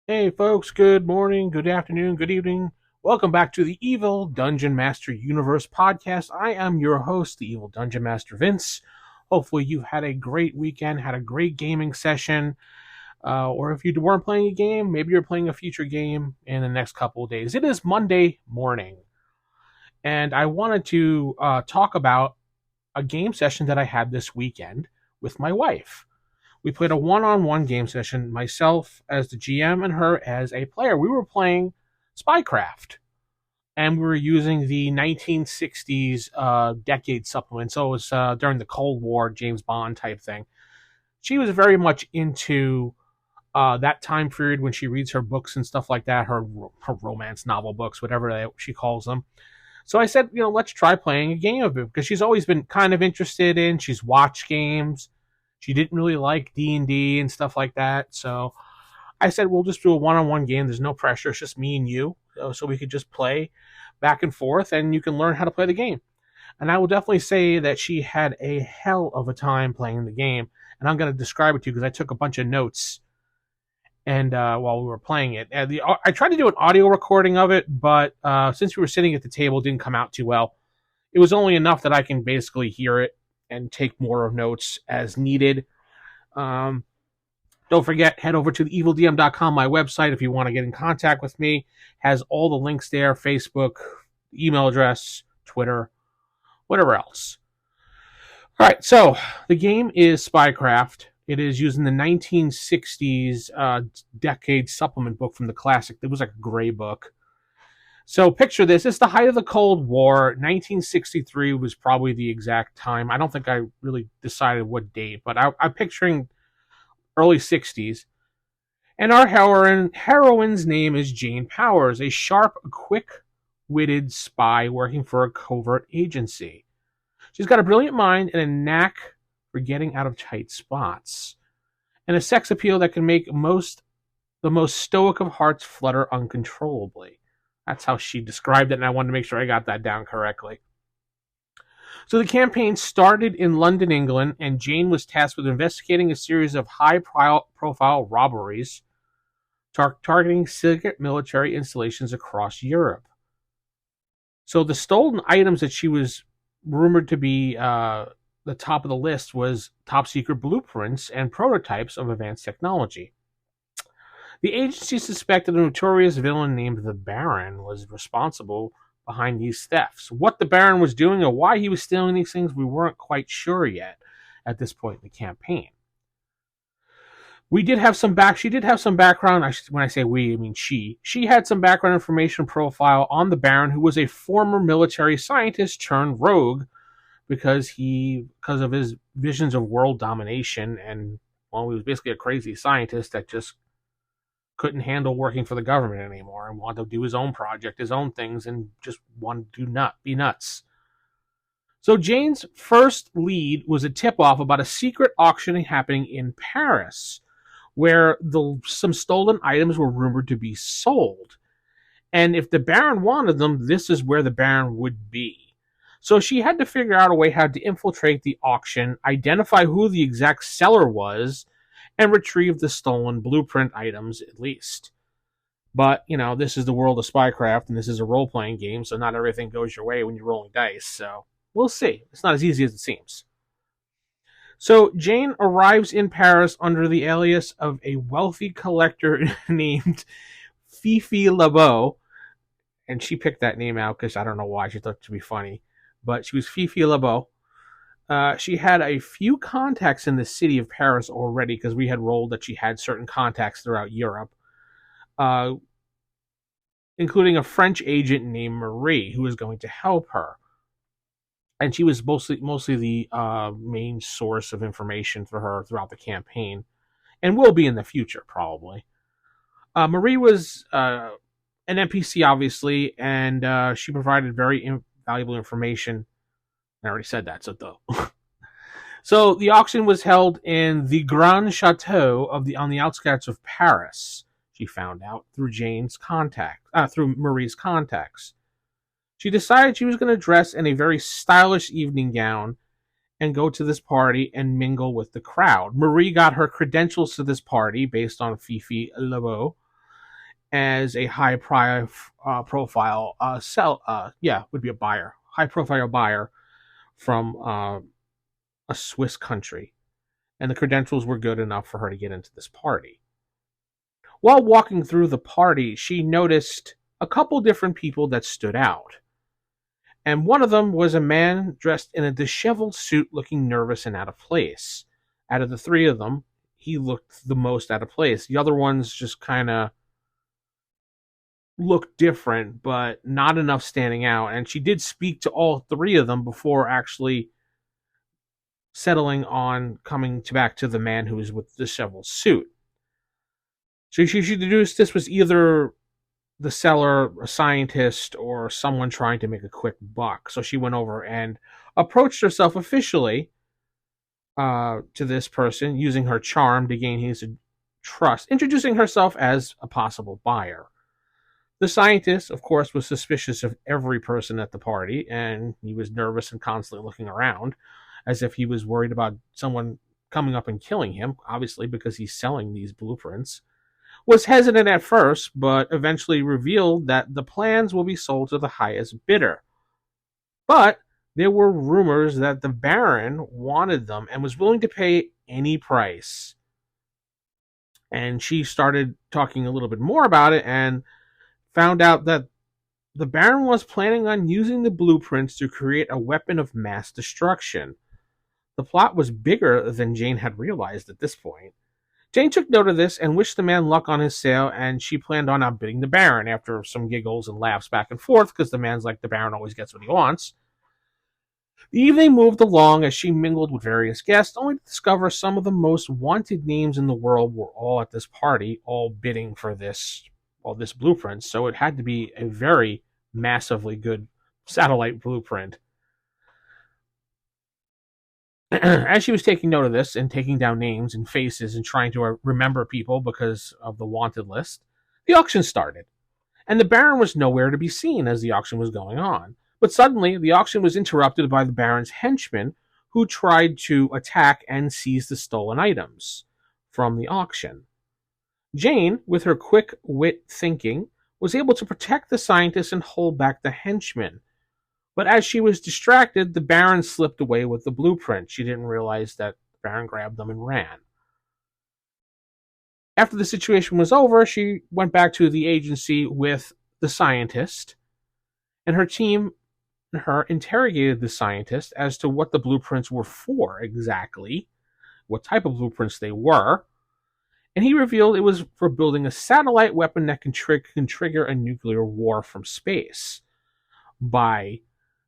Hey folks, good morning, good afternoon, good evening. Welcome back to the Evil Dungeon Master Universe podcast. I am your host, the Evil Dungeon Master Vince. Hopefully you had a great weekend, had a great gaming session, or if you weren't playing a game, maybe you're playing a future game in the next couple of days. It is Monday morning, and I wanted to talk about a game session that I had this weekend with my wife. We played a one-on-one game session, myself as the GM and her as a player. We were playing Spycraft, and we were using the 1960s decade supplement. So it was during the Cold War, James Bond type thing. She was very much into that time period when she reads her books and stuff like that, her romance novel books, whatever she calls them. So I said, let's try playing a game of it because she's always been kind of interested in. She's watched games. She didn't really like D&D and stuff like that. So I said, we'll just do a one-on-one game. There's no pressure. It's just me and you. So we could just play back and forth, and you can learn how to play the game. And I will definitely say that she had a hell of a time playing the game. And I'm going to describe it to you because I took a bunch of notes and while we were playing it. I tried to do an audio recording of it, but since we were sitting at the table, it didn't come out too well. It was only enough that I can basically hear it and take more notes as needed. Don't forget, head over to theevildm.com, my website, if you want to get in contact with me. Has all the links there, Facebook, email address, Twitter, whatever else. All right, so the game is Spycraft. It is using the 1960s decade supplement book from the classic. It was like a gray book. So picture this. It's the height of the Cold War. 1963 was probably the exact time. I don't think I really decided what date, but I'm picturing early 60s. And our heroine's name is Jane Powers, a sharp, quick-witted spy working for a covert agency. She's got a brilliant mind and a knack for getting out of tight spots, and a sex appeal that can make the most stoic of hearts flutter uncontrollably. That's how she described it, and I wanted to make sure I got that down correctly. So the campaign started in London, England, and Jane was tasked with investigating a series of high-profile robberies targeting secret military installations across Europe. So the stolen items that she was rumored to be the top of the list was top-secret blueprints and prototypes of advanced technology. The agency suspected a notorious villain named the Baron was responsible behind these thefts. What the Baron was doing or why he was stealing these things, we weren't quite sure yet at this point in the campaign. She did have some background. When I say we, I mean she. She had some background information profile on the Baron, who was a former military scientist turned rogue because of his visions of world domination, and he was basically a crazy scientist that just couldn't handle working for the government anymore and wanted to do his own project, his own things, and just wanted to be nuts. So Jane's first lead was a tip-off about a secret auction happening in Paris, where some stolen items were rumored to be sold. And if the Baron wanted them, this is where the Baron would be. So she had to figure out a way how to infiltrate the auction, identify who the exact seller was, and retrieve the stolen blueprint items at least. But, this is the world of Spycraft, and this is a role-playing game, so not everything goes your way when you're rolling dice, so we'll see. It's not as easy as it seems. So Jane arrives in Paris under the alias of a wealthy collector named Fifi LeBeau, and she picked that name out because I don't know why, she thought it to be funny, but she was Fifi LeBeau. She had a few contacts in the city of Paris already because we had rolled that she had certain contacts throughout Europe, including a French agent named Marie who was going to help her. And she was mostly the main source of information for her throughout the campaign, and will be in the future probably. Marie was an NPC, obviously, and she provided very valuable information. I already said that, so though. So the auction was held in the Grand Chateau on the outskirts of Paris. She found out through through Marie's contacts. She decided she was going to dress in a very stylish evening gown and go to this party and mingle with the crowd. Marie got her credentials to this party based on Fifi LeBeau, as a profile would be a buyer, high profile buyer from a Swiss country, and the credentials were good enough for her to get into this party. While walking through the party, she noticed a couple different people that stood out. And one of them was a man dressed in a disheveled suit looking nervous and out of place. Out of the three of them, he looked the most out of place. The other ones just kind of looked different, but not enough standing out. And she did speak to all three of them before actually settling on coming back to the man who was with the disheveled suit. So she deduced this was either the seller, a scientist, or someone trying to make a quick buck. So she went over and approached herself officially to this person, using her charm to gain his trust, introducing herself as a possible buyer. The scientist, of course, was suspicious of every person at the party, and he was nervous and constantly looking around, as if he was worried about someone coming up and killing him, obviously because he's selling these blueprints. Was hesitant at first, but eventually revealed that the plans will be sold to the highest bidder. But there were rumors that the Baron wanted them and was willing to pay any price. And she started talking a little bit more about it and found out that the Baron was planning on using the blueprints to create a weapon of mass destruction. The plot was bigger than Jane had realized at this point. Jane took note of this and wished the man luck on his sale, and she planned on outbidding the Baron after some giggles and laughs back and forth, because the man's like, the Baron always gets what he wants. The evening moved along as she mingled with various guests, only to discover some of the most wanted names in the world were all at this party, all bidding for this blueprint, so it had to be a very massively good satellite blueprint. As she was taking note of this and taking down names and faces and trying to remember people because of the wanted list, the auction started. And the Baron was nowhere to be seen as the auction was going on. But suddenly, the auction was interrupted by the Baron's henchmen, who tried to attack and seize the stolen items from the auction. Jane, with her quick wit thinking, was able to protect the scientist and hold back the henchmen. But as she was distracted, the Baron slipped away with the blueprint. She didn't realize that the Baron grabbed them and ran. After the situation was over, she went back to the agency with the scientist, and her team and her interrogated the scientist as to what the blueprints were for exactly, what type of blueprints they were, and he revealed it was for building a satellite weapon that can trigger a nuclear war from space.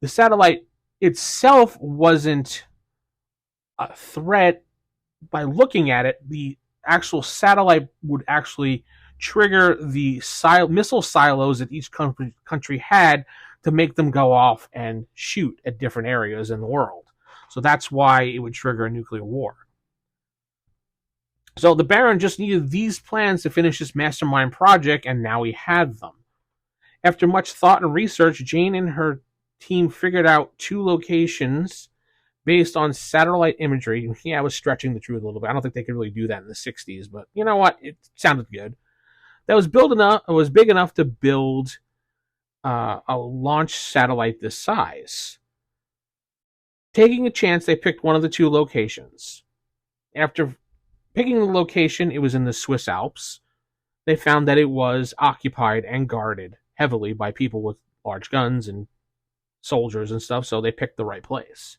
The satellite itself wasn't a threat. By looking at it, the actual satellite would actually trigger the missile silos that each country had to make them go off and shoot at different areas in the world. So that's why it would trigger a nuclear war. So the Baron just needed these plans to finish his mastermind project, and now he had them. After much thought and research, Jane and her team figured out 2 locations based on satellite imagery. Yeah, I was stretching the truth a little bit. I don't think they could really do that in the 60s, but you know what? It sounded good. That was big enough to build a launch satellite this size. Taking a chance, they picked one of the 2 locations. After picking the location, it was in the Swiss Alps. They found that it was occupied and guarded heavily by people with large guns and soldiers and stuff, so they picked the right place.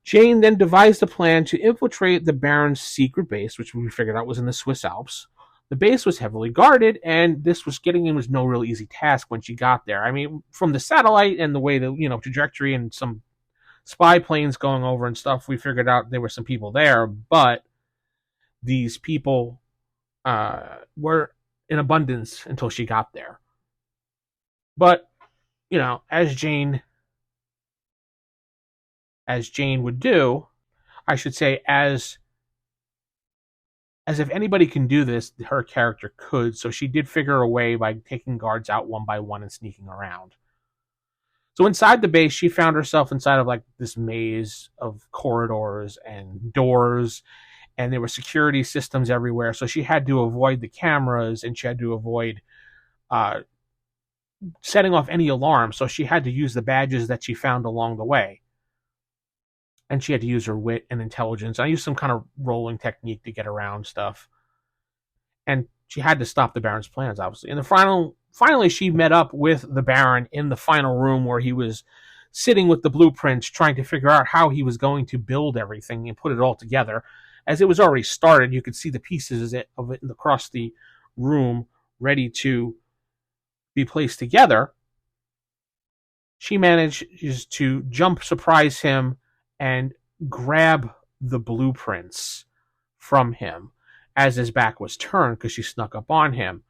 Jane then devised a plan to infiltrate the Baron's secret base, which we figured out was in the Swiss Alps. The base was heavily guarded, and getting in was no real easy task when she got there. I mean, from the satellite and the way the trajectory and some spy planes going over and stuff, we figured out there were some people there, but these people were in abundance until she got there. But as Jane would do, I should say, as if anybody can do this, her character could. So she did figure a way by taking guards out one by one and sneaking around. So inside the base, she found herself inside of like this maze of corridors and doors and there were security systems everywhere. So she had to avoid the cameras, and she had to avoid setting off any alarms. So she had to use the badges that she found along the way. And she had to use her wit and intelligence. I used some kind of rolling technique to get around stuff. And she had to stop the Baron's plans, obviously. And finally, she met up with the Baron in the final room where he was sitting with the blueprints, trying to figure out how he was going to build everything and put it all together. As it was already started, you could see the pieces of it across the room ready to be placed together. She manages to surprise him, and grab the blueprints from him as his back was turned because she snuck up on him.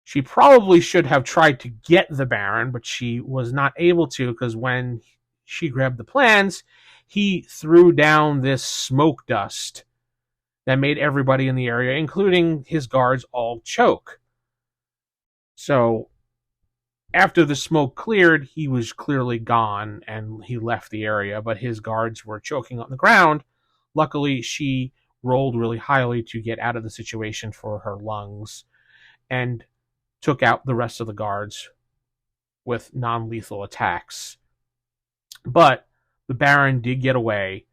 She probably should have tried to get the Baron, but she was not able to because when she grabbed the plans, he threw down this smoke dust that made everybody in the area, including his guards, all choke. So after the smoke cleared, he was clearly gone and he left the area, but his guards were choking on the ground. Luckily, she rolled really highly to get out of the situation for her lungs and took out the rest of the guards with non-lethal attacks. But the Baron did get away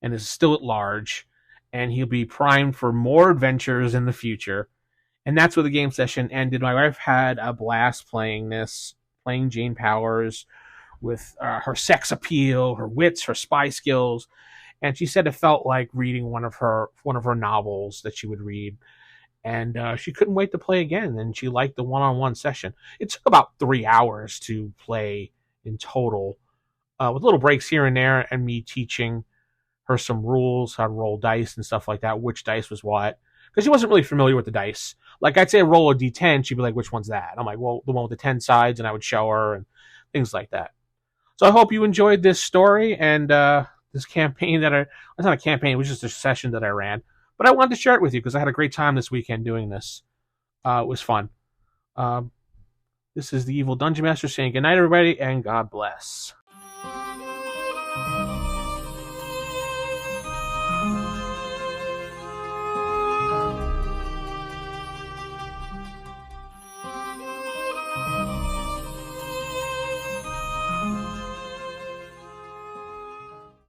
and is still at large, and he'll be primed for more adventures in the future. And that's where the game session ended. My wife had a blast playing Jane Powers with her sex appeal, her wits, her spy skills, and she said it felt like reading one of her novels that she would read. And she couldn't wait to play again, and she liked the one-on-one session. It took about 3 hours to play in total, with little breaks here and there, and me teaching her some rules, how to roll dice and stuff like that, which dice was what. Because she wasn't really familiar with the dice. Like, I'd say roll a D10, she'd be like, which one's that? I'm like, well, the one with the 10 sides, and I would show her, and things like that. So I hope you enjoyed this story, and this campaign it's not a campaign, it was just a session that I ran. But I wanted to share it with you, because I had a great time this weekend doing this. It was fun. This is the Evil Dungeon Master saying goodnight, everybody, and God bless.